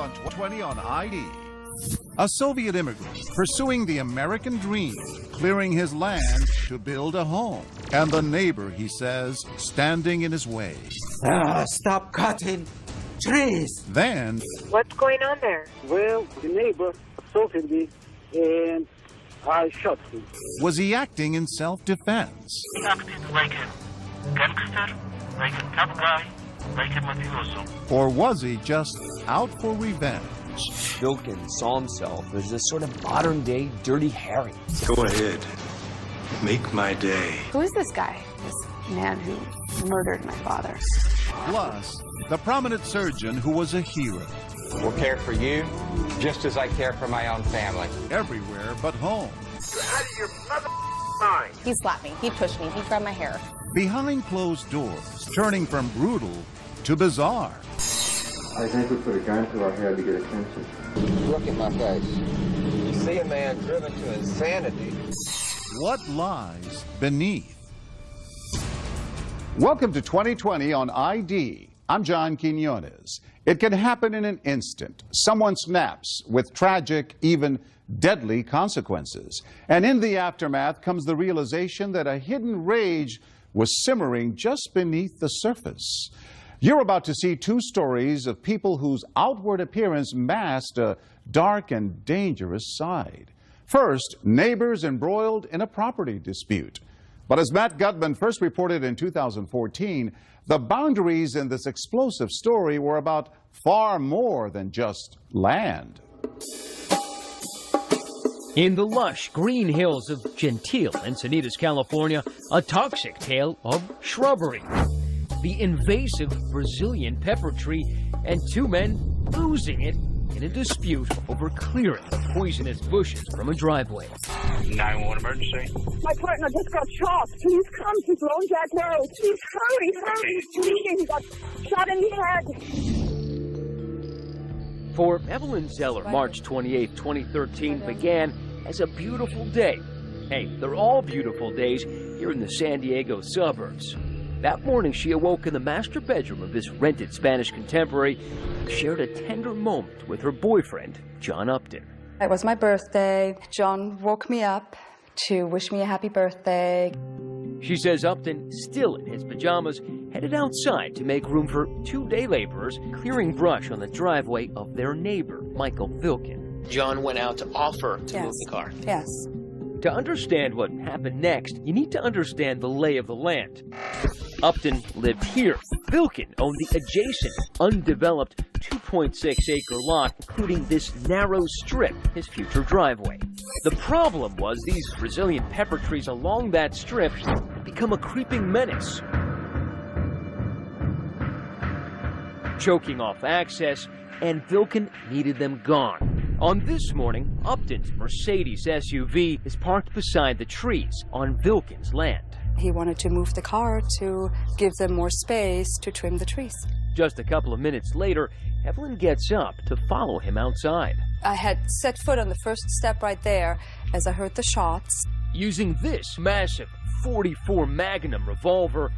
on 20 on ID. A Soviet immigrant pursuing the American dream, clearing his land to build a home. And the neighbor, he says, standing in his way. Stop cutting trees! Then... What's going on there? Well, the neighbor assaulted me and I shot him. Was he acting in self-defense? He acted like a gangster, like a tough guy, like a mafioso. Or was he just out for revenge? Vilken saw himself as this sort of modern-day Dirty Harry. Go ahead. Make my day. Who is this guy? This man who murdered my father? Plus, the prominent surgeon who was a hero. Will care for you just as I care for my own family. Everywhere but home. You're out of your mother mind. He slapped me, he pushed me, he grabbed my hair. Behind closed doors, turning from brutal to bizarre. I think we put a gun to our head to get attention. Look at my face. You see a man driven to insanity. What lies beneath? Welcome to 2020 on ID. I'm John Quinones. It can happen in an instant. Someone snaps with tragic, even deadly consequences. And in the aftermath comes the realization that a hidden rage was simmering just beneath the surface. You're about to see two stories of people whose outward appearance masked a dark and dangerous side. First, neighbors embroiled in a property dispute. But as Matt Gutman first reported in 2014, the boundaries in this explosive story were about far more than just land. In the lush green hills of Gentile, Encinitas, California, a toxic tale of shrubbery. The invasive Brazilian pepper tree and two men losing it in a dispute over clearing poisonous bushes from a driveway. 911 emergency. My partner just got shot. Please come to Lone Jack Road. Please hurry. He's bleeding. He got shot in the head. For Evelyn Zeller, March 28, 2013 began as a beautiful day. Hey, they're all beautiful days here in the San Diego suburbs. That morning, she awoke in the master bedroom of this rented Spanish contemporary and shared a tender moment with her boyfriend, John Upton. It was my birthday. John woke me up to wish me a happy birthday. She says Upton, still in his pajamas, headed outside to make room for two day laborers clearing brush on the driveway of their neighbor, Michael Vilken. John went out to offer to move the car. Yes. To understand what happened next, you need to understand the lay of the land. Upton lived here. Vilken owned the adjacent, undeveloped 2.6-acre lot, including this narrow strip, his future driveway. The problem was these Brazilian pepper trees along that strip had become a creeping menace, choking off access, and Vilken needed them gone. On this morning, Upton's Mercedes SUV is parked beside the trees on Vilken's land. He wanted to move the car to give them more space to trim the trees. Just a couple of minutes later, Evelyn gets up to follow him outside. I had set foot on the first step right there as I heard the shots. Using this massive .44 Magnum revolver,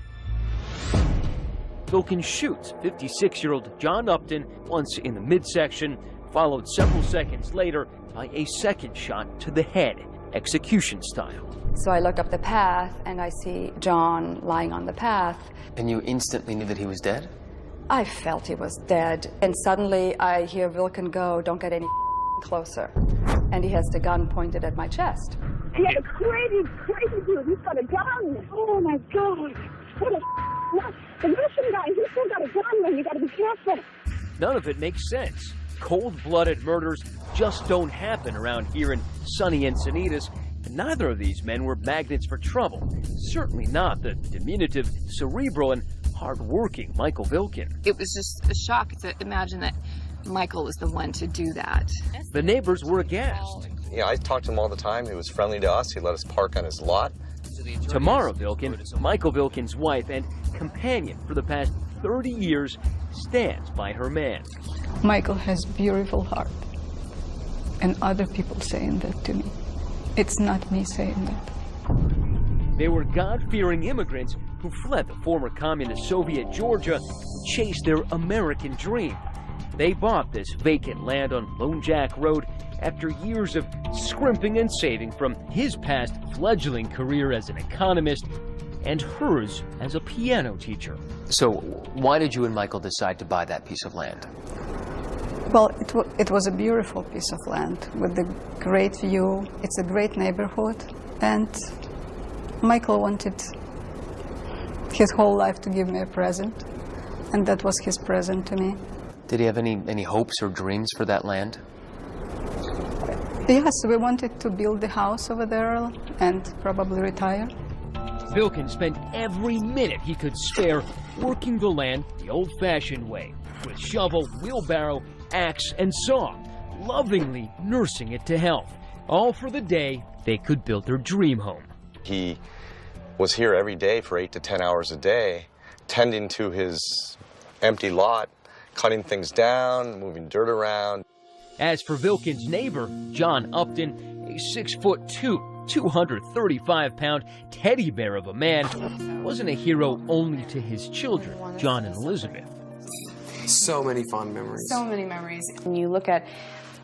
Vilken shoots 56-year-old John Upton once in the midsection, followed several seconds later by a second shot to the head, execution style. So I look up the path and I see John lying on the path. And you instantly knew that he was dead? I felt he was dead. And suddenly I hear Vilken go, "Don't get any closer." And he has the gun pointed at my chest. He a crazy dude. He's got a gun. Oh my God. What a the Russian guy, he's still got a gun, man. You gotta be careful. None of it makes sense. Cold-blooded murders just don't happen around here in sunny Encinitas, and neither of these men were magnets for trouble. Certainly not the diminutive, cerebral, and hard-working Michael Vilken. It was just a shock to imagine that Michael was the one to do that. The neighbors were aghast. Yeah, I talked to him all the time. He was friendly to us. He let us park on his lot. Tamara Vilken, Michael Vilken's wife and companion for the past 30 years, stands by her man. Michael has beautiful heart, and other people saying that to me. It's not me saying that. They were God-fearing immigrants who fled the former communist Soviet Georgia to chase their American dream. They bought this vacant land on Lone Jack Road after years of scrimping and saving from his past fledgling career as an economist and hers as a piano teacher. So why did you and Michael decide to buy that piece of land? Well, it was a beautiful piece of land with a great view. It's a great neighborhood, and Michael wanted his whole life to give me a present, and that was his present to me. Did he have any hopes or dreams for that land? Yes, we wanted to build the house over there and probably retire. Vilken spent every minute he could spare working the land the old-fashioned way, with shovel, wheelbarrow, axe, and saw, lovingly nursing it to health, all for the day they could build their dream home. He was here every day for 8 to 10 hours a day, tending to his empty lot, cutting things down, moving dirt around. As for Vilken's neighbor, John Upton, a 6'2", 235-pound teddy bear of a man, wasn't a hero only to his children, John and Elizabeth. So many fond memories. So many memories. When you look at,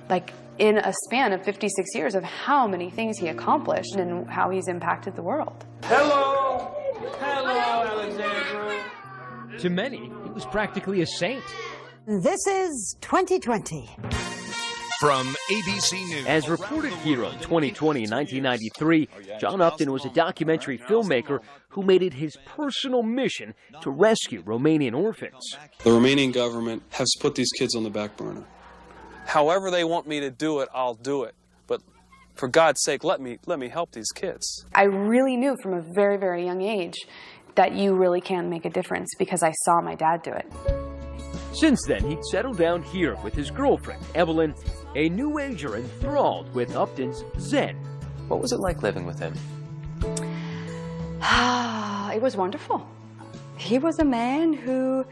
like, in a span of 56 years of how many things he accomplished and how he's impacted the world. Hello! Hello, Alexandra! To many, he was practically a saint. This is 2020. From ABC News. As reported here on 2020 and 1993, John Upton was a documentary filmmaker who made it his personal mission to rescue Romanian orphans. The Romanian government has put these kids on the back burner. However they want me to do it, I'll do it. But for God's sake, let me help these kids. I really knew from a very, very young age that you really can make a difference because I saw my dad do it. Since then, he'd settled down here with his girlfriend, Evelyn, a New Ager enthralled with Upton's Zen. What was it like living with him? It was wonderful. He was a man who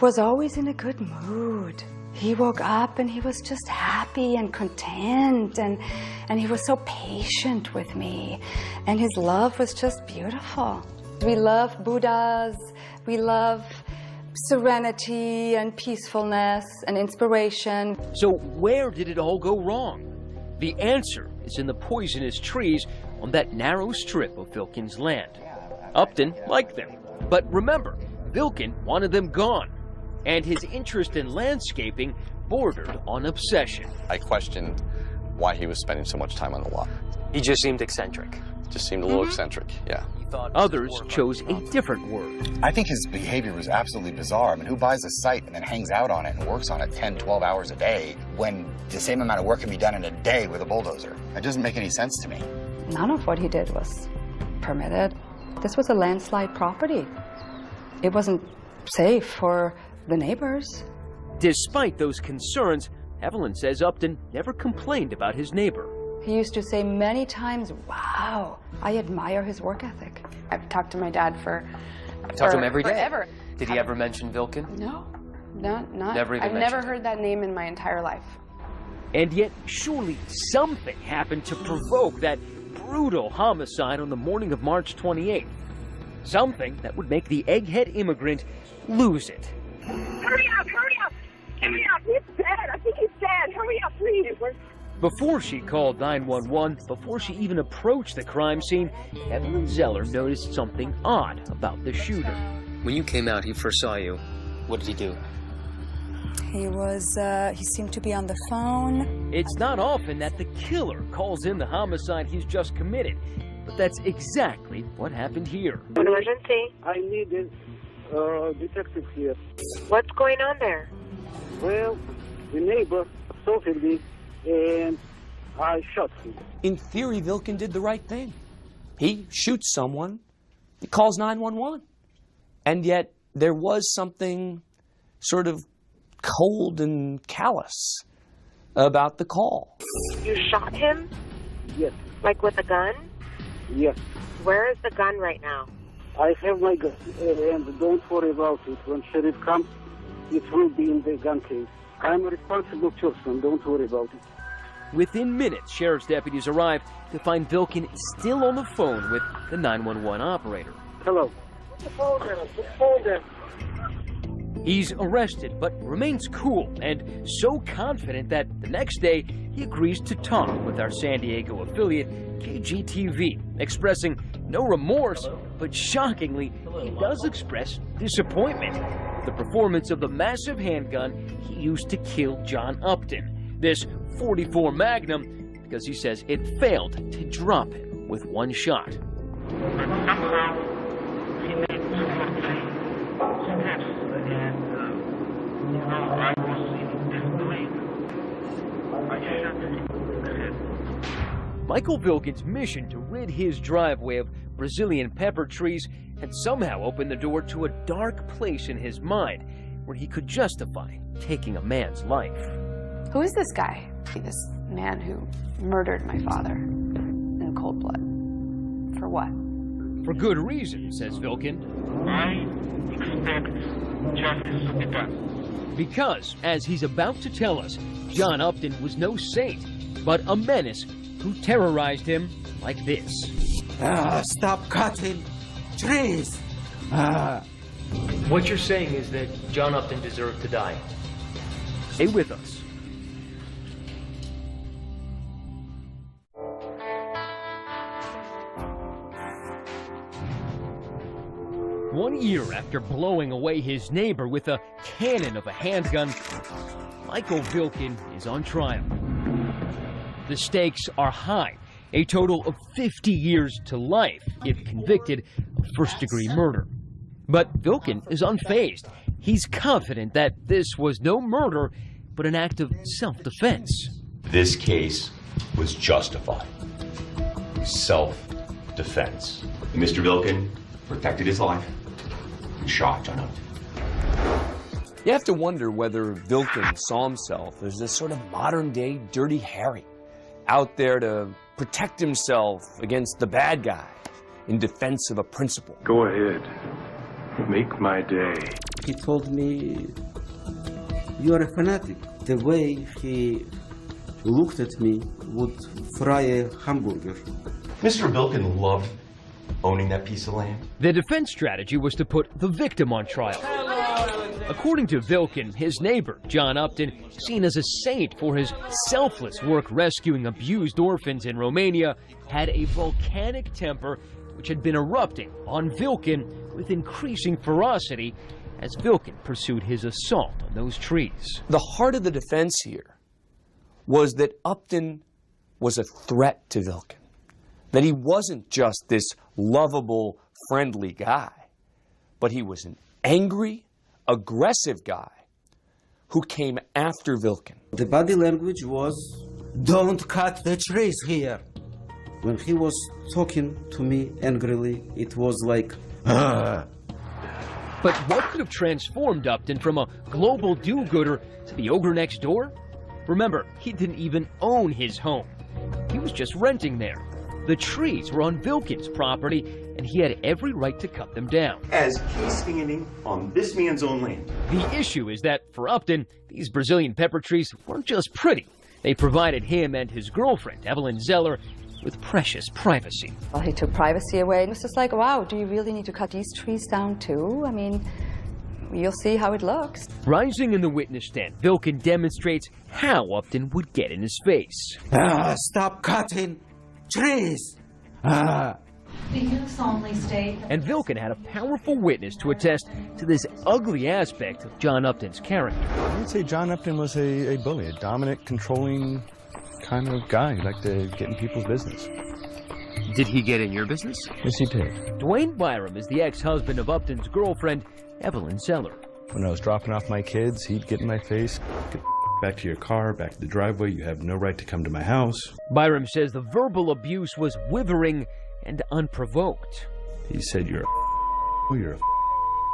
was always in a good mood. He woke up and he was just happy and content, and he was so patient with me, and his love was just beautiful. We love Buddhas, we love serenity and peacefulness and inspiration. So where did it all go wrong? The answer is in the poisonous trees on that narrow strip of Vilken's land. Upton liked them, but remember, Vilken wanted them gone, and his interest in landscaping bordered on obsession. I questioned why he was spending so much time on the lot. He just seemed eccentric. Just seemed a little eccentric, yeah. Others chose a different word. I think his behavior was absolutely bizarre. I mean, who buys a site and then hangs out on it and works on it 10, 12 hours a day when the same amount of work can be done in a day with a bulldozer? That doesn't make any sense to me. None of what he did was permitted. This was a landslide property. It wasn't safe for the neighbors. Despite those concerns, Evelyn says Upton never complained about his neighbor. He used to say many times, wow, I admire his work ethic. I've talked to my dad for I've talked to him every day. Forever. Did he ever mention Vilken? No, not. I've never heard that name in my entire life. And yet, surely something happened to provoke that brutal homicide on the morning of March 28th. Something that would make the egghead immigrant lose it. Hurry up, hurry up! Hurry up, he's dead! I think he's dead! Hurry up, please! Before she called 911, before she even approached the crime scene, Evelyn Zeller noticed something odd about the shooter. When you came out, he first saw you. What did he do? He seemed to be on the phone. It's not often that the killer calls in the homicide he's just committed, but that's exactly what happened here. An emergency? I need a detective here. What's going on there? Well, the neighbor assaulted me, and I shot him. In theory, Vilken did the right thing. He shoots someone, he calls 911. And yet, there was something sort of cold and callous about the call. You shot him? Yes. Like with a gun? Yes. Where is the gun right now? I have my gun, and don't worry about it. When sheriff comes, it will be in the gun case. I'm a responsible person, don't worry about it. Within minutes, sheriff's deputies arrive to find Vilken still on the phone with the 911 operator. Hello. Put the phone down. He's arrested, but remains cool and so confident that the next day he agrees to talk with our San Diego affiliate, KGTV, expressing no remorse, but shockingly, he does express disappointment. The performance of the massive handgun he used to kill John Upton. This .44 Magnum, because he says it failed to drop him with one shot. But somehow he made 2 or 3 steps, and I was in disbelief. I shot him in the head. Michael Vilken's mission to rid his driveway of Brazilian pepper trees had somehow opened the door to a dark place in his mind where he could justify taking a man's life. Who is this guy? This man who murdered my father in cold blood. For what? For good reason, says Vilken. I expect justice to be done. Because, as he's about to tell us, John Upton was no saint, but a menace who terrorized him like this. Stop cutting trees! What you're saying is that John Upton deserved to die. Stay with us. One year after blowing away his neighbor with a cannon of a handgun, Michael Vilken is on trial. The stakes are high, a total of 50 years to life if convicted of first-degree murder. But Vilken is unfazed. He's confident that this was no murder, but an act of self-defense. This case was justified. Self-defense. Mr. Vilken protected his life and shot John Upton. You have to wonder whether Vilken saw himself as this sort of modern-day Dirty Harry, out there to protect himself against the bad guy in defense of a principle. Go ahead. Make my day. He told me, you are a fanatic. The way he looked at me would fry a hamburger. Mr. Vilken loved owning that piece of land. The defense strategy was to put the victim on trial. According to Vilken, his neighbor, John Upton, seen as a saint for his selfless work rescuing abused orphans in Romania, had a volcanic temper which had been erupting on Vilken with increasing ferocity as Vilken pursued his assault on those trees. The heart of the defense here was that Upton was a threat to Vilken, that he wasn't just this lovable, friendly guy, but he was an angry, aggressive guy who came after Vilken. The body language was, don't cut the trees here. When he was talking to me angrily, it was like, But what could have transformed Upton from a global do-gooder to the ogre next door? Remember, he didn't even own his home. He was just renting there. The trees were on Vilken's property, and he had every right to cut them down. As he's standing on this man's own land. The issue is that, for Upton, these Brazilian pepper trees weren't just pretty. They provided him and his girlfriend, Evelyn Zeller, with precious privacy. Well, he took privacy away. It was just like, wow, do you really need to cut these trees down too? I mean, you'll see how it looks. Rising in the witness stand, Vilken demonstrates how Upton would get in his face. Stop cutting trees! Do you solemnly state? And Vilken had a powerful witness to attest to this ugly aspect of John Upton's character. I would say John Upton was a bully, a dominant, controlling kind of guy. He liked to get in people's business. Did he get in your business? Yes, he did. Dwayne Byram is the ex-husband of Upton's girlfriend, Evelyn Zeller. When I was dropping off my kids, he'd get in my face. Get back to your car, back to the driveway. You have no right to come to my house. Byram says the verbal abuse was withering and unprovoked. He said, you're a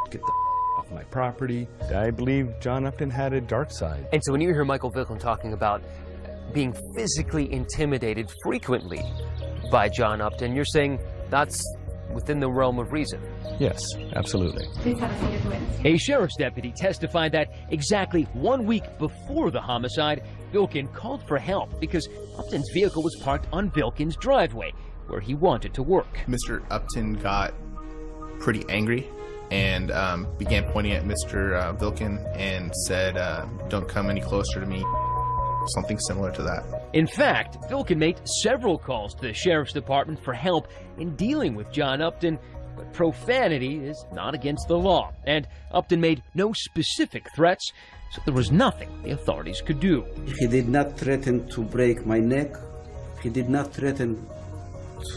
get the off my property. I believe John Upton had a dark side. And so when you hear Michael Vilken talking about being physically intimidated frequently by John Upton, you're saying that's within the realm of reason? Yes, absolutely. Please have a seat as a witness. A sheriff's deputy testified that exactly 1 week before the homicide, Vilken called for help because Upton's vehicle was parked on Vilken's driveway, where he wanted to work. Mr. Upton got pretty angry and began pointing at Mr. Vilkin and said, "Don't come any closer to me." Something similar to that. In fact, Vilkin made several calls to the sheriff's department for help in dealing with John Upton, but profanity is not against the law, and Upton made no specific threats, so there was nothing the authorities could do. He did not threaten to break my neck. He did not threaten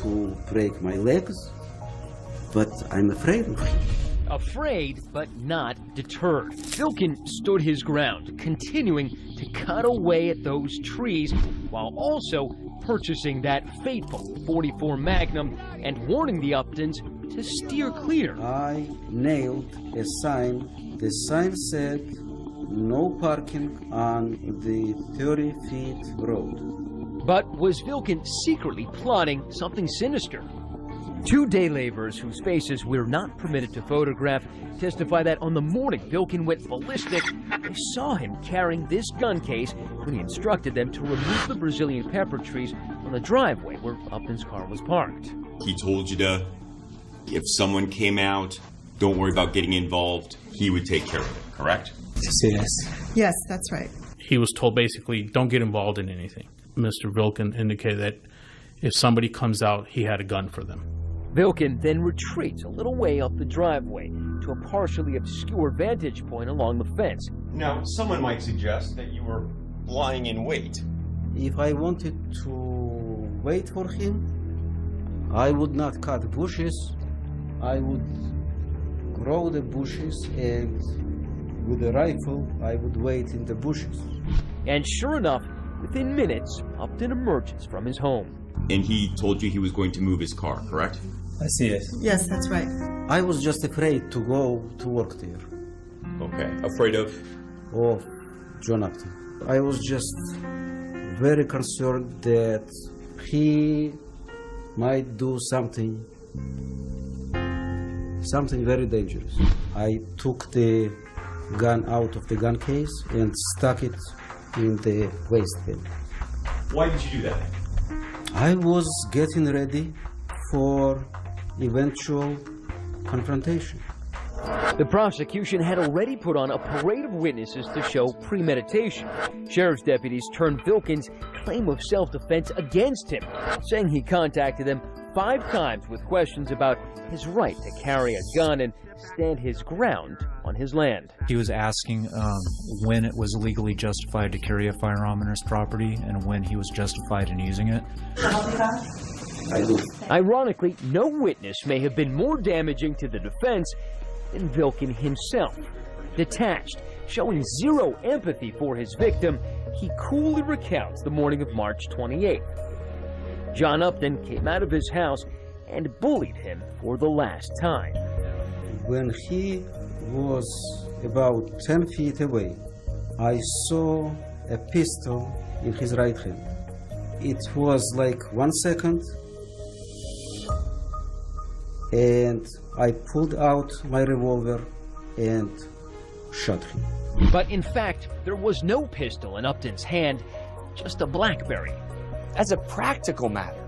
to break my legs, but I'm afraid of him. Afraid, but not deterred. Vilkin stood his ground, continuing to cut away at those trees while also purchasing that fateful .44 Magnum and warning the Uptons to steer clear. I nailed a sign. The sign said, "No parking on the 30-feet road." But was Vilkin secretly plotting something sinister? 2 day laborers whose faces we're not permitted to photograph testify that on the morning Vilkin went ballistic, they saw him carrying this gun case when he instructed them to remove the Brazilian pepper trees on the driveway where Upton's car was parked. He told you to, if someone came out, don't worry about getting involved. He would take care of it, correct? Yes. Yes, that's right. He was told basically, don't get involved in anything. Mr. Vilkin indicated that if somebody comes out, he had a gun for them. Vilkin then retreats a little way up the driveway to a partially obscure vantage point along the fence. Now, someone might suggest that you were lying in wait. If I wanted to wait for him, I would not cut bushes. I would grow the bushes, and with a rifle, I would wait in the bushes. And sure enough, within minutes, Upton emerges from his home. And he told you he was going to move his car, correct? I see it. Yes, that's right. I was just afraid to go to work there. Okay. Afraid of? Of John Upton. I was just very concerned that he might do something very dangerous. I took the gun out of the gun case and stuck it in the waistband. Why did you do that? I was getting ready for eventual confrontation. The prosecution had already put on a parade of witnesses to show premeditation. Sheriff's deputies turned Vilkin's claim of self-defense against him, saying he contacted them 5 times with questions about his right to carry a gun and stand his ground on his land. He was asking when it was legally justified to carry a firearm on his property and when he was justified in using it. I do. Ironically, no witness may have been more damaging to the defense than Vilkin himself. Detached, showing zero empathy for his victim, he coolly recounts the morning of March 28th. John Upton came out of his house and bullied him for the last time. When he was about 10 feet away, I saw a pistol in his right hand. It was like 1 second, and I pulled out my revolver and shot him. But in fact, there was no pistol in Upton's hand, just a BlackBerry. As a practical matter,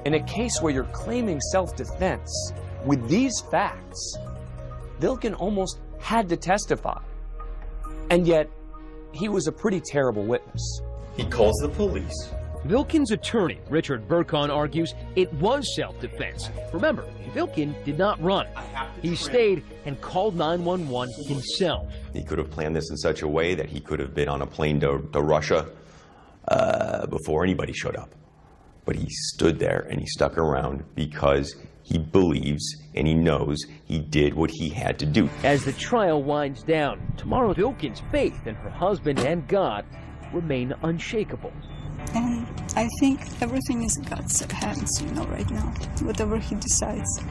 in a case where you're claiming self-defense, with these facts, Vilkin almost had to testify. And yet, he was a pretty terrible witness. He calls the police. Vilkin's attorney, Richard Burkon, argues it was self-defense. Remember, Vilkin did not run. He stayed and called 911 himself. He could have planned this in such a way that he could have been on a plane to Russia before anybody showed up. But he stood there and he stuck around because he believes and he knows he did what he had to do. As the trial winds down, tomorrow Vilkin's faith in her husband and God remain unshakable. And I think everything is in God's hands, right now, whatever he decides.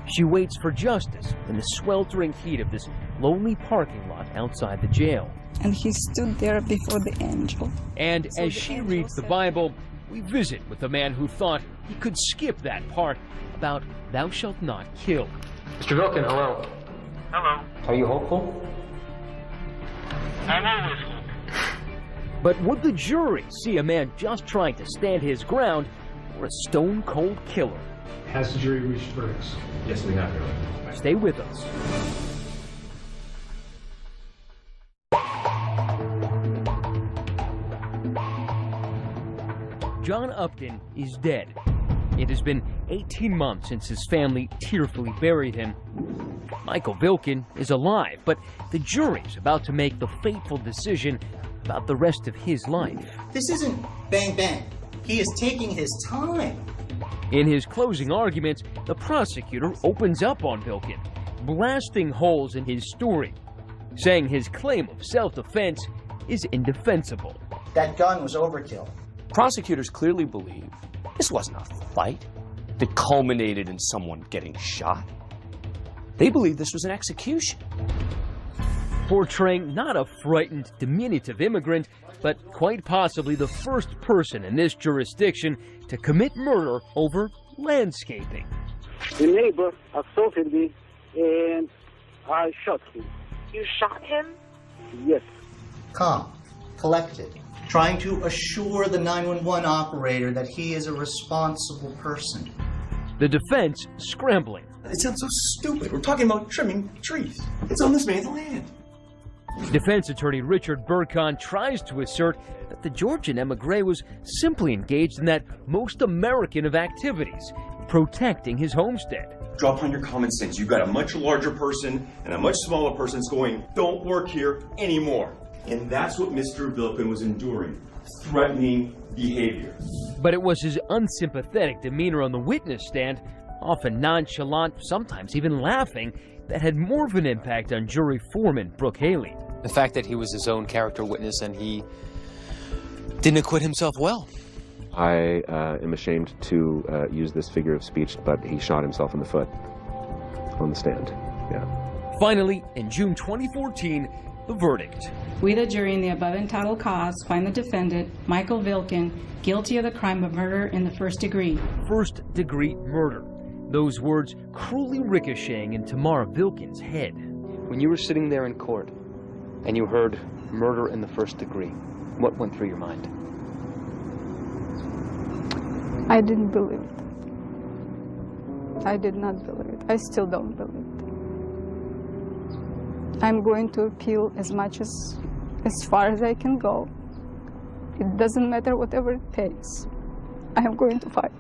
She waits for justice in the sweltering heat of this lonely parking lot outside the jail. And he stood there before the angel. And as she reads the Bible, we visit with the man who thought he could skip that part about thou shalt not kill. Mr. Vilkin, hello. Hello. Are you hopeful? I'm always hopeful. But would the jury see a man just trying to stand his ground or a stone-cold killer? Has the jury reached verdicts? Yes, we have, Your Honor. Stay with us. John Upton is dead. It has been 18 months since his family tearfully buried him. Michael Vilkin is alive, but the jury's about to make the fateful decision about the rest of his life. This isn't bang bang. He is taking his time. In his closing arguments, the prosecutor opens up on Vilkin, blasting holes in his story, saying his claim of self-defense is indefensible. That gun was overkill. Prosecutors clearly believe this wasn't a fight that culminated in someone getting shot. They believe this was an execution. Portraying not a frightened, diminutive immigrant, but quite possibly the first person in this jurisdiction to commit murder over landscaping. The neighbor assaulted me and I shot him. You shot him? Yes. Calm, collected, trying to assure the 911 operator that he is a responsible person. The defense scrambling. It sounds so stupid. We're talking about trimming trees. It's on this man's land. Defense attorney Richard Burkhan tries to assert that the Georgian emigre was simply engaged in that most American of activities, protecting his homestead. Draw upon your common sense. You've got a much larger person and a much smaller person that's going, don't work here anymore. And that's what Mr. Vilkin was enduring, threatening behavior. But it was his unsympathetic demeanor on the witness stand, often nonchalant, sometimes even laughing, that had more of an impact on jury foreman Brooke Haley. The fact that he was his own character witness and he didn't acquit himself well. I am ashamed to use this figure of speech, but he shot himself in the foot on the stand. Yeah. Finally, in June 2014, the verdict. We, the jury, in the above entitled cause, find the defendant, Michael Vilkin, guilty of the crime of murder in the first degree. First-degree murder. Those words cruelly ricocheting in Tamara Vilkin's head. When you were sitting there in court and you heard murder in the first degree, what went through your mind? I didn't believe it. I did not believe it. I still don't believe it. I'm going to appeal as far as I can go. It doesn't matter whatever it takes. I am going to fight.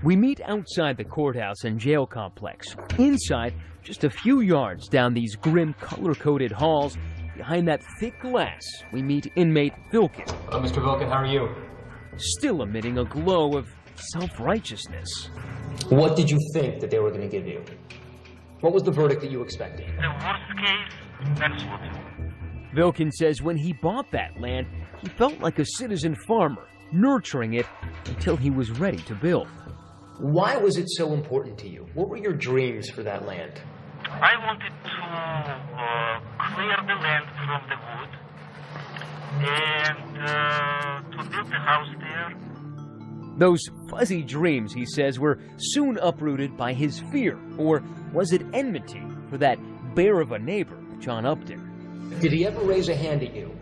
We meet outside the courthouse and jail complex. Inside, just a few yards down these grim, color-coded halls, behind that thick glass, we meet inmate Vilkin. Hello, Mr. Vilkin, how are you? Still emitting a glow of self-righteousness. What did you think that they were going to give you? What was the verdict that you expected? The worst case, manslaughter. Vilkin says when he bought that land, he felt like a citizen farmer, nurturing it until he was ready to build. Why was it so important to you? What were your dreams for that land? I wanted to clear the land from the wood and to build a house there. Those fuzzy dreams, he says, were soon uprooted by his fear, or was it enmity for that bear of a neighbor, John Upton? Did he ever raise a hand at you?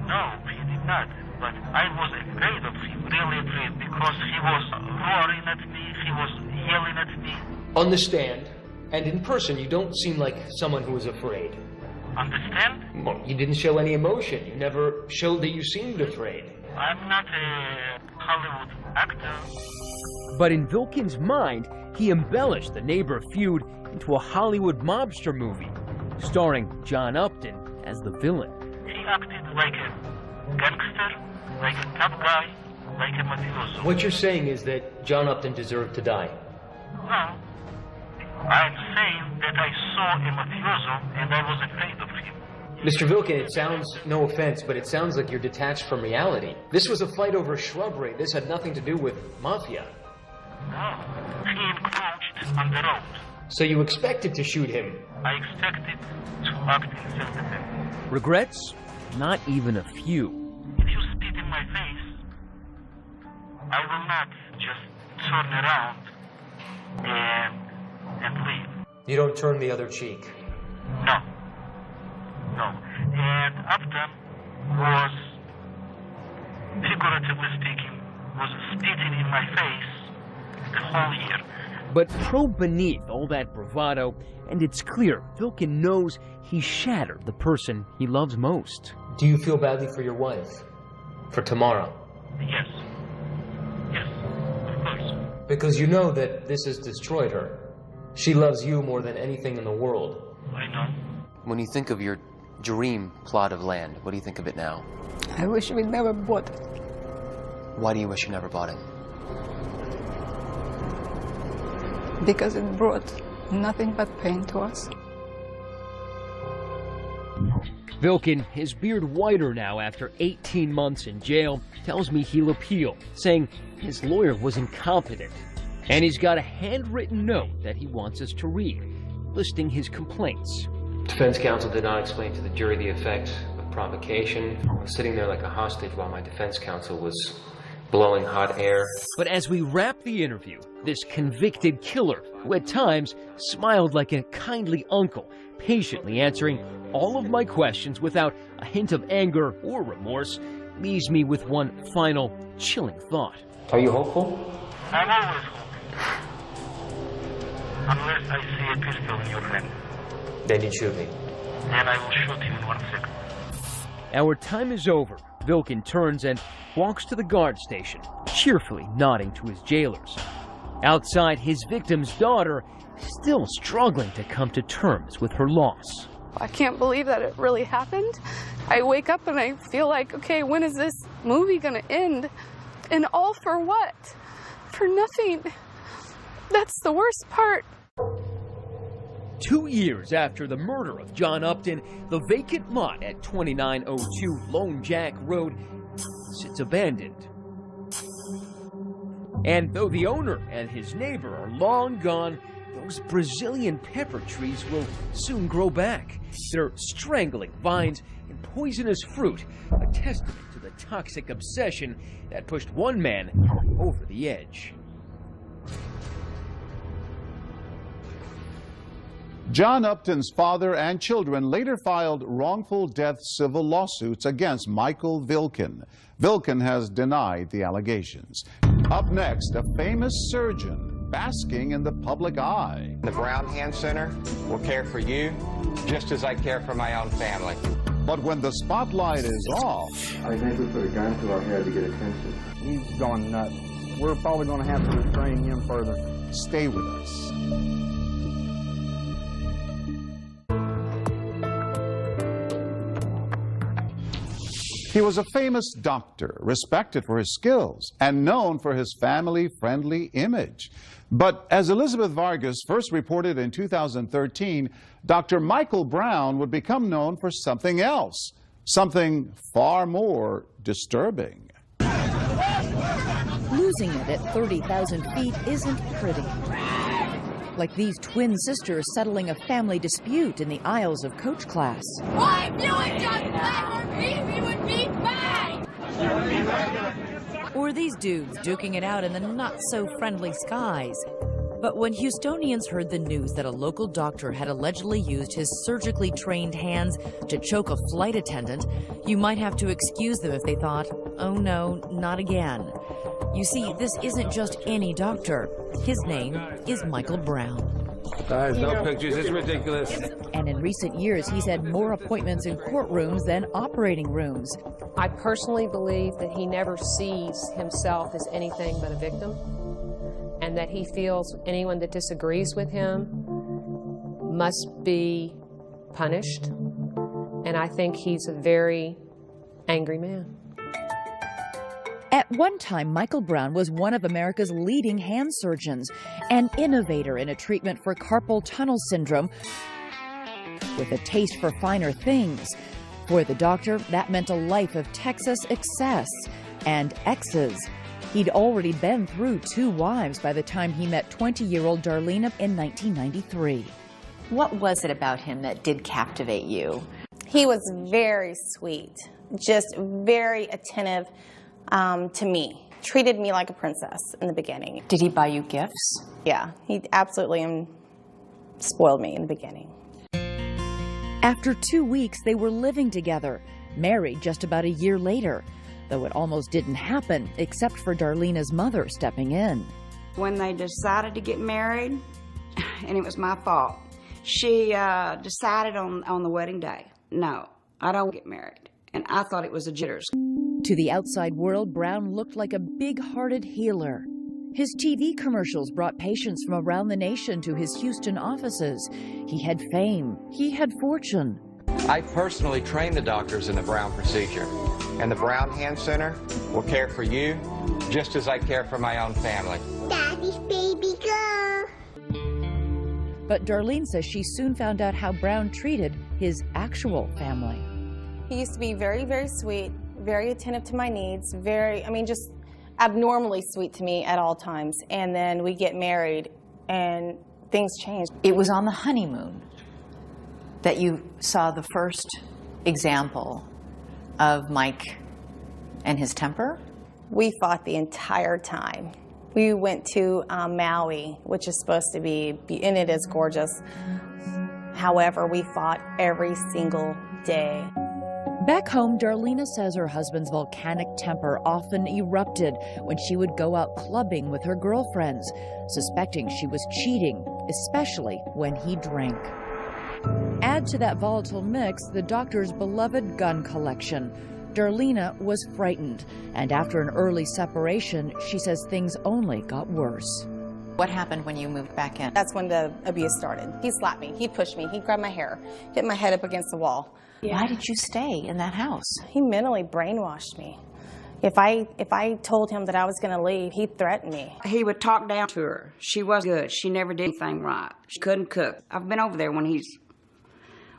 No, he did not. But I was afraid of him, really afraid, because he was roaring at me, he was yelling at me. On the stand and in person, you don't seem like someone who was afraid. Understand? Well, you didn't show any emotion. You never showed that you seemed afraid. I'm not a Hollywood actor. But in Vilkin's mind, he embellished the neighbor feud into a Hollywood mobster movie, starring John Upton as the villain. He acted like a gangster, like a tough guy, like a mafioso. What you're saying is that John Upton deserved to die? No. I'm saying that I saw a mafioso and I was afraid of him. Mr. Vilkin, it sounds, no offense, but it sounds like you're detached from reality. This was a fight over shrubbery. This had nothing to do with mafia. No. He encroached on the road. So you expected to shoot him? I expected to act in self-defense. Regrets? Not even a few. If you spit in my face, I will not just turn around and leave. You don't turn the other cheek? No. No. And Upton was, figuratively speaking, was spitting in my face the whole year. But probe beneath all that bravado, and it's clear Vilkin knows he shattered the person he loves most. Do you feel badly for your wife? For Tamara? Yes. Yes, of course. Because you know that this has destroyed her. She loves you more than anything in the world. I know. When you think of your dream plot of land, what do you think of it now? I wish we never bought it. Why do you wish you never bought it? Because it brought nothing but pain to us. Vilkin, his beard whiter now after 18 months in jail, tells me he'll appeal, saying his lawyer was incompetent. And he's got a handwritten note that he wants us to read, listing his complaints. Defense counsel did not explain to the jury the effect of provocation. I was sitting there like a hostage while my defense counsel was blowing hot air. But as we wrap the interview, this convicted killer, who at times smiled like a kindly uncle, patiently answering all of my questions without a hint of anger or remorse, leaves me with one final chilling thought. Are you hopeful? I'm always hopeful. Unless I see a pistol in your hand. Then you shoot me. And I will shoot you in 1 second. Our time is over. Vilkin turns and walks to the guard station, cheerfully nodding to his jailers. Outside, his victim's daughter still struggling to come to terms with her loss. I can't believe that it really happened. I wake up and I feel like, okay, when is this movie gonna end? And all for what? For nothing. That's the worst part. 2 years after the murder of John Upton, the vacant lot at 2902 Lone Jack Road sits abandoned. And though the owner and his neighbor are long gone, those Brazilian pepper trees will soon grow back. Their strangling vines and poisonous fruit, a testament to the toxic obsession that pushed one man over the edge. John Upton's father and children later filed wrongful death civil lawsuits against Michael Vilkin. Vilkin has denied the allegations. Up next, a famous surgeon basking in the public eye. The Brown Hand Center will care for you just as I care for my own family. But when the spotlight is off, I think we put a gun to our head to get attention. He's gone nuts. We're probably going to have to restrain him further. Stay with us. He was a famous doctor, respected for his skills and known for his family-friendly image. But as Elizabeth Vargas first reported in 2013, Dr. Michael Brown would become known for something else, something far more disturbing. Losing it at 30,000 feet isn't pretty. Like these twin sisters settling a family dispute in the aisles of coach class. Why if you would just let her beat, we would beat back! Or these dudes duking it out in the not-so-friendly skies. But when Houstonians heard the news that a local doctor had allegedly used his surgically trained hands to choke a flight attendant, you might have to excuse them if they thought, oh no, not again. You see, this isn't just any doctor. His name is Michael Brown. Guys, no pictures. It's ridiculous. And in recent years, he's had more appointments in courtrooms than operating rooms. I personally believe that he never sees himself as anything but a victim, and that he feels anyone that disagrees with him must be punished. And I think he's a very angry man. At one time, Michael Brown was one of America's leading hand surgeons, an innovator in a treatment for carpal tunnel syndrome with a taste for finer things. For the doctor, that meant a life of Texas excess and exes. He'd already been through 2 wives by the time he met 20-year-old Darlene in 1993. What was it about him that did captivate you? He was very sweet, just very attentive to me. Treated me like a princess in the beginning. Did he buy you gifts? Yeah, he absolutely spoiled me in the beginning. After 2 weeks, they were living together, married just about a year later, though it almost didn't happen except for Darlena's mother stepping in. When they decided to get married, and it was my fault, she decided on the wedding day, no, I don't get married. And I thought it was a jitters. To the outside world, Brown looked like a big-hearted healer. His TV commercials brought patients from around the nation to his Houston offices. He had fame. He had fortune. I personally train the doctors in the Brown procedure, and the Brown Hand Center will care for you just as I care for my own family. Daddy's baby girl. But Darlene says she soon found out how Brown treated his actual family. He used to be very, very sweet, very attentive to my needs, just abnormally sweet to me at all times. And then we get married and things changed. It was on the honeymoon that you saw the first example of Mike and his temper? We fought the entire time. We went to Maui, which is supposed to be, and it is gorgeous. However, we fought every single day. Back home, Darlena says her husband's volcanic temper often erupted when she would go out clubbing with her girlfriends, suspecting she was cheating, especially when he drank. Add to that volatile mix the doctor's beloved gun collection. Darlena was frightened, and after an early separation, she says things only got worse. What happened when you moved back in? That's when the abuse started. He slapped me, he pushed me, he grabbed my hair, hit my head up against the wall. Why did you stay in that house? He mentally brainwashed me. If I told him that I was going to leave, he'd threaten me. He would talk down to her. She was good. She never did anything right. She couldn't cook. I've been over there when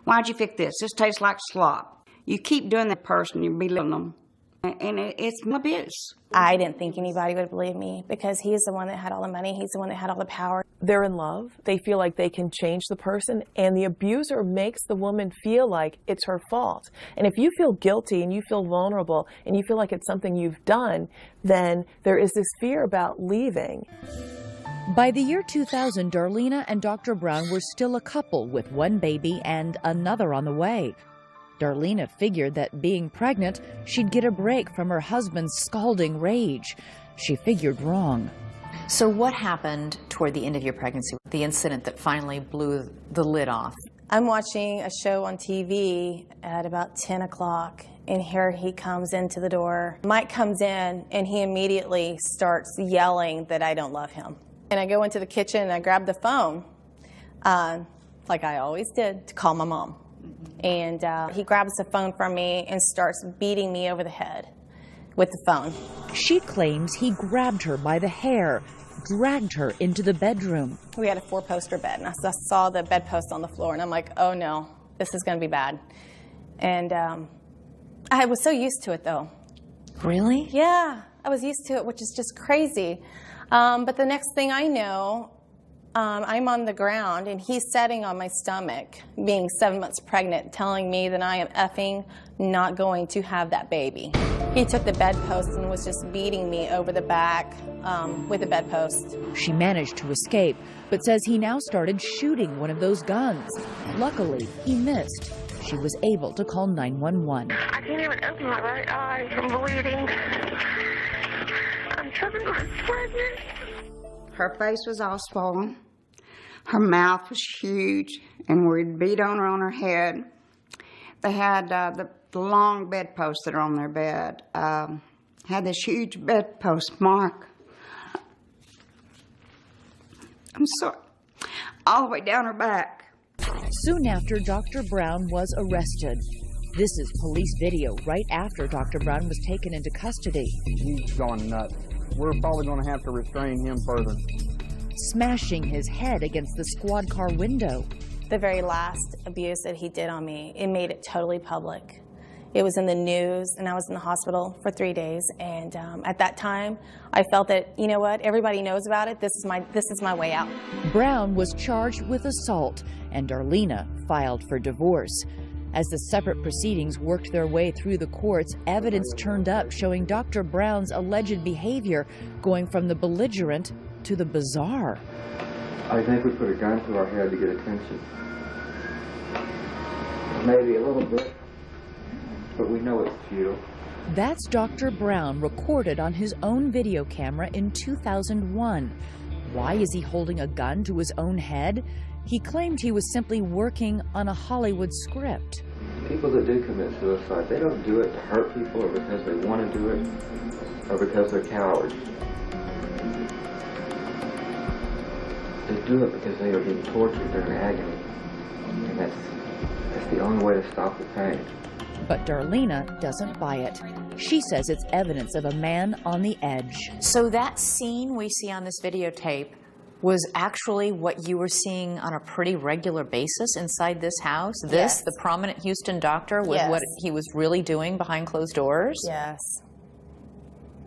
why'd you fix this? This tastes like slop. You keep doing that person, you belittling them. And it's abuse. I didn't think anybody would believe me because he's the one that had all the money. He's the one that had all the power. They're in love. They feel like they can change the person, and the abuser makes the woman feel like it's her fault. And if you feel guilty and you feel vulnerable and you feel like it's something you've done, then there is this fear about leaving. By the year 2000, Darlena and Dr. Brown were still a couple with one baby and another on the way. Darlena figured that being pregnant, she'd get a break from her husband's scalding rage. She figured wrong. So what happened toward the end of your pregnancy, the incident that finally blew the lid off? I'm watching a show on TV at about 10 o'clock, and here he comes into the door. Mike comes in, and he immediately starts yelling that I don't love him. And I go into the kitchen, and I grab the phone, like I always did, to call my mom. And he grabs the phone from me and starts beating me over the head with the phone. She claims he grabbed her by the hair, dragged her into the bedroom. We had a 4-poster bed, and I saw the bedpost on the floor, and I'm like, oh no, this is going to be bad. And I was so used to it, though. Really? Yeah, I was used to it, which is just crazy. But the next thing I know, I'm on the ground, and he's sitting on my stomach, being 7 months pregnant, telling me that I am effing not going to have that baby. He took the bedpost and was just beating me over the back with the bedpost. She managed to escape, but says he now started shooting one of those guns. Luckily, he missed. She was able to call 911. I can't even open my right eye. I'm bleeding. I'm 7 months pregnant. Her face was all swollen. Her mouth was huge, and we'd beat on her head. They had the long bedposts that are on their bed. Had this huge bedpost mark. I'm sorry. All the way down her back. Soon after, Dr. Brown was arrested. This is police video right after Dr. Brown was taken into custody. He's gone nuts. We're probably going to have to restrain him further. Smashing his head against the squad car window. The very last abuse that he did on me, it made it totally public. It was in the news, and I was in the hospital for 3 days. And at that time, I felt that, you know what, everybody knows about it. This is my way out. Brown was charged with assault, and Darlena filed for divorce. As the separate proceedings worked their way through the courts, evidence turned up showing Dr. Brown's alleged behavior going from the belligerent to the bizarre. I think we put a gun to our head to get attention. Maybe a little bit, but we know it's futile. That's Dr. Brown recorded on his own video camera in 2001. Why is he holding a gun to his own head? He claimed he was simply working on a Hollywood script. People that do commit suicide, they don't do it to hurt people or because they want to do it or because they're cowards. They do it because they are being tortured during agony. And that's the only way to stop the pain. But Darlena doesn't buy it. She says it's evidence of a man on the edge. So that scene we see on this videotape was actually what you were seeing on a pretty regular basis inside this house? This, Yes. the prominent Houston doctor, was Yes. what he was really doing behind closed doors? Yes.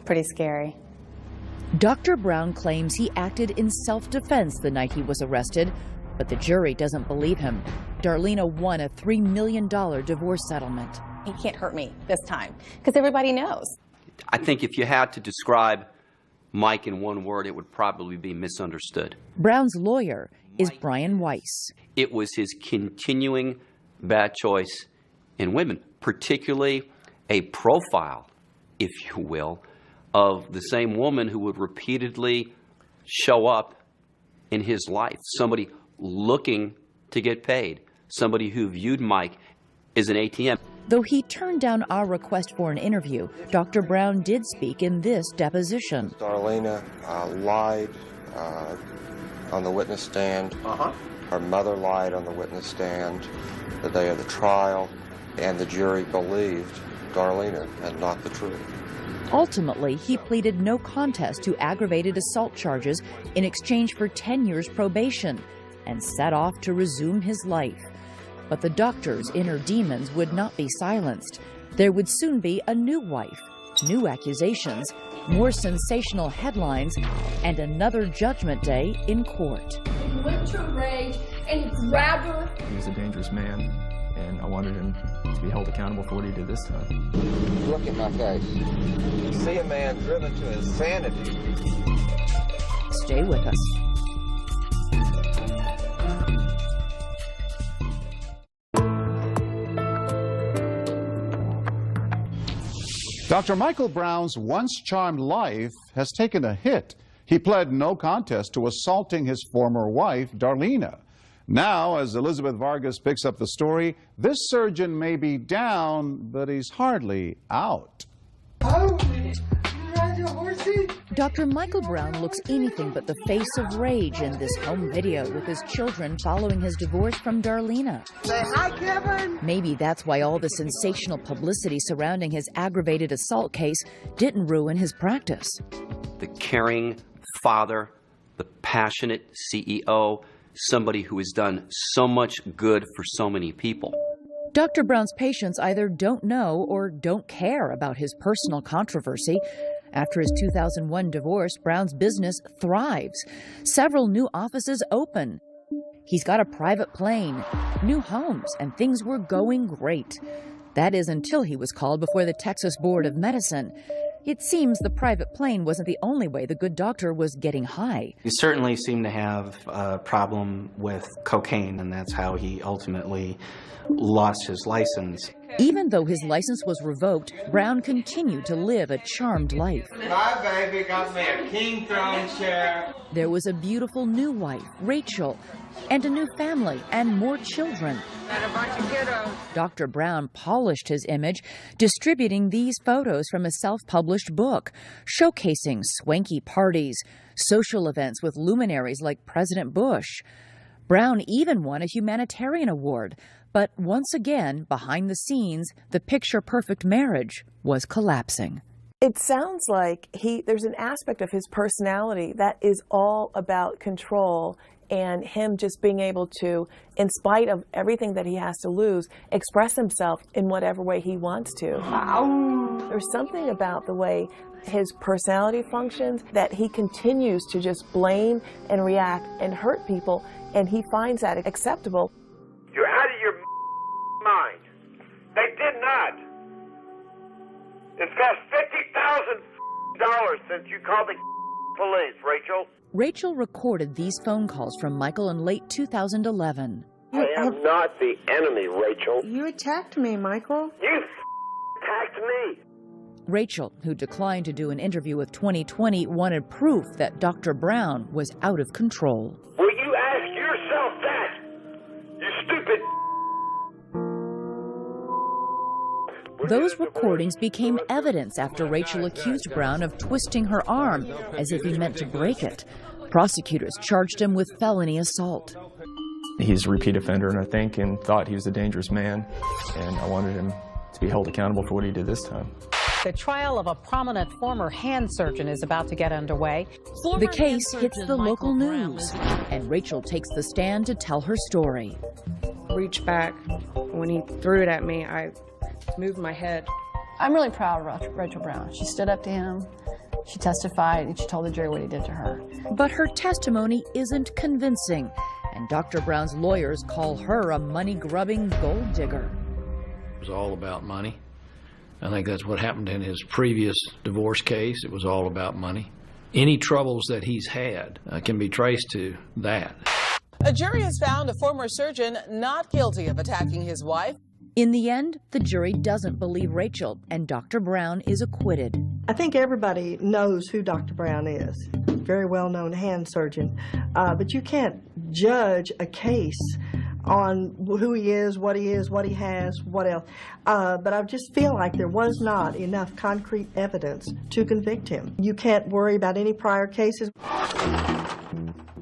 Pretty scary. Dr. Brown claims he acted in self-defense the night he was arrested, but the jury doesn't believe him. Darlena won a $3 million divorce settlement. He can't hurt me this time because everybody knows. I think if you had to describe Mike in one word, it would probably be misunderstood. Brown's lawyer is Brian Weiss. It was his continuing bad choice in women, particularly a profile, if you will, of the same woman who would repeatedly show up in his life, somebody looking to get paid, somebody who viewed Mike as an ATM. Though he turned down our request for an interview, Dr. Brown did speak in this deposition. Darlena lied on the witness stand. Her mother lied on the witness stand the day of the trial, and the jury believed Darlena and not the truth. Ultimately, he pleaded no contest to aggravated assault charges in exchange for 10 years probation and set off to resume his life. But the doctor's inner demons would not be silenced. There would soon be a new wife, new accusations, more sensational headlines, and another judgment day in court. He went to rage and he grabbed her. He was a dangerous man, and I wanted him to be held accountable for what he did this time. Look at my face. You see a man driven to insanity. Stay with us. Dr. Michael Brown's once charmed life has taken a hit. He pled no contest to assaulting his former wife, Darlena. Now, as Elizabeth Vargas picks up the story, this surgeon may be down, but he's hardly out. Dr. Michael Brown looks anything but the face of rage in this home video with his children following his divorce from Darlena. Say hi, Kevin. Maybe that's why all the sensational publicity surrounding his aggravated assault case didn't ruin his practice. The caring father, the passionate CEO, somebody who has done so much good for so many people. Dr. Brown's patients either don't know or don't care about his personal controversy. After his 2001 divorce, Brown's business thrives. Several new offices open. He's got a private plane, new homes, and things were going great. That is until he was called before the Texas Board of Medicine. It seems the private plane wasn't the only way the good doctor was getting high. He certainly seemed to have a problem with cocaine, and that's how he ultimately lost his license. Even though his license was revoked, Brown continued to live a charmed life. My baby got me a king throne chair. There was a beautiful new wife, Rachel, and a new family and more children. And a bunch of kiddos. Dr. Brown polished his image, distributing these photos from a self-published book, showcasing swanky parties, social events with luminaries like President Bush. Brown even won a humanitarian award, but once again, behind the scenes, the picture-perfect marriage was collapsing. It sounds like there's an aspect of his personality that is all about control and him just being able to, in spite of everything that he has to lose, express himself in whatever way he wants to. There's something about the way his personality functions that he continues to just blame and react and hurt people, and he finds that acceptable. You're out of your mind. They did not. It's cost $50,000 since you called the police, Rachel. Rachel recorded these phone calls from Michael in late 2011. I am not the enemy, Rachel. You attacked me, Michael. You attacked me. Rachel, who declined to do an interview with 2020, wanted proof that Dr. Brown was out of control. Will you ask yourself that, you stupid? Those recordings became evidence after Rachel accused Brown of twisting her arm as if he meant to break it. Prosecutors charged him with felony assault. He's a repeat offender, and I think, and thought he was a dangerous man, and I wanted him to be held accountable for what he did this time. The trial of a prominent former hand surgeon is about to get underway. The case hits the local news, and Rachel takes the stand to tell her story. Reached back. When he threw it at me, I moved my head. I'm really proud of Rachel Brown. She stood up to him, she testified, and she told the jury what he did to her. But her testimony isn't convincing, and Dr. Brown's lawyers call her a money-grubbing gold digger. It was all about money. I think that's what happened in his previous divorce case. It was all about money. Any troubles that he's had can be traced to that. A jury has found a former surgeon not guilty of attacking his wife. In the end, the jury doesn't believe Rachel, and Dr. Brown is acquitted. I think everybody knows who Dr. Brown is. Very well-known hand surgeon. But you can't judge a case on who he is, what he has, what else. But I just feel like there was not enough concrete evidence to convict him. You can't worry about any prior cases.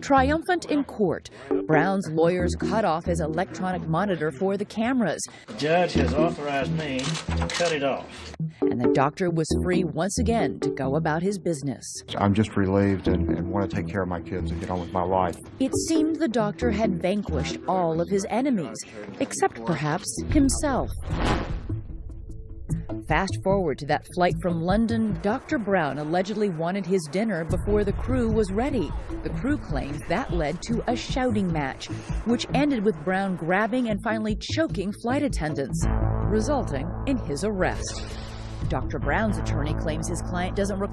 Triumphant in court, Brown's lawyers cut off his electronic monitor for the cameras. The judge has authorized me to cut it off. And the doctor was free once again to go about his business. I'm just relieved and want to take care of my kids and get on with my life. It seemed the doctor had vanquished all of his enemies, except perhaps himself. Fast forward to that flight from London, Dr. Brown allegedly wanted his dinner before the crew was ready. The crew claims that led to a shouting match, which ended with Brown grabbing and finally choking flight attendants, resulting in his arrest. Dr. Brown's attorney claims his client doesn't recall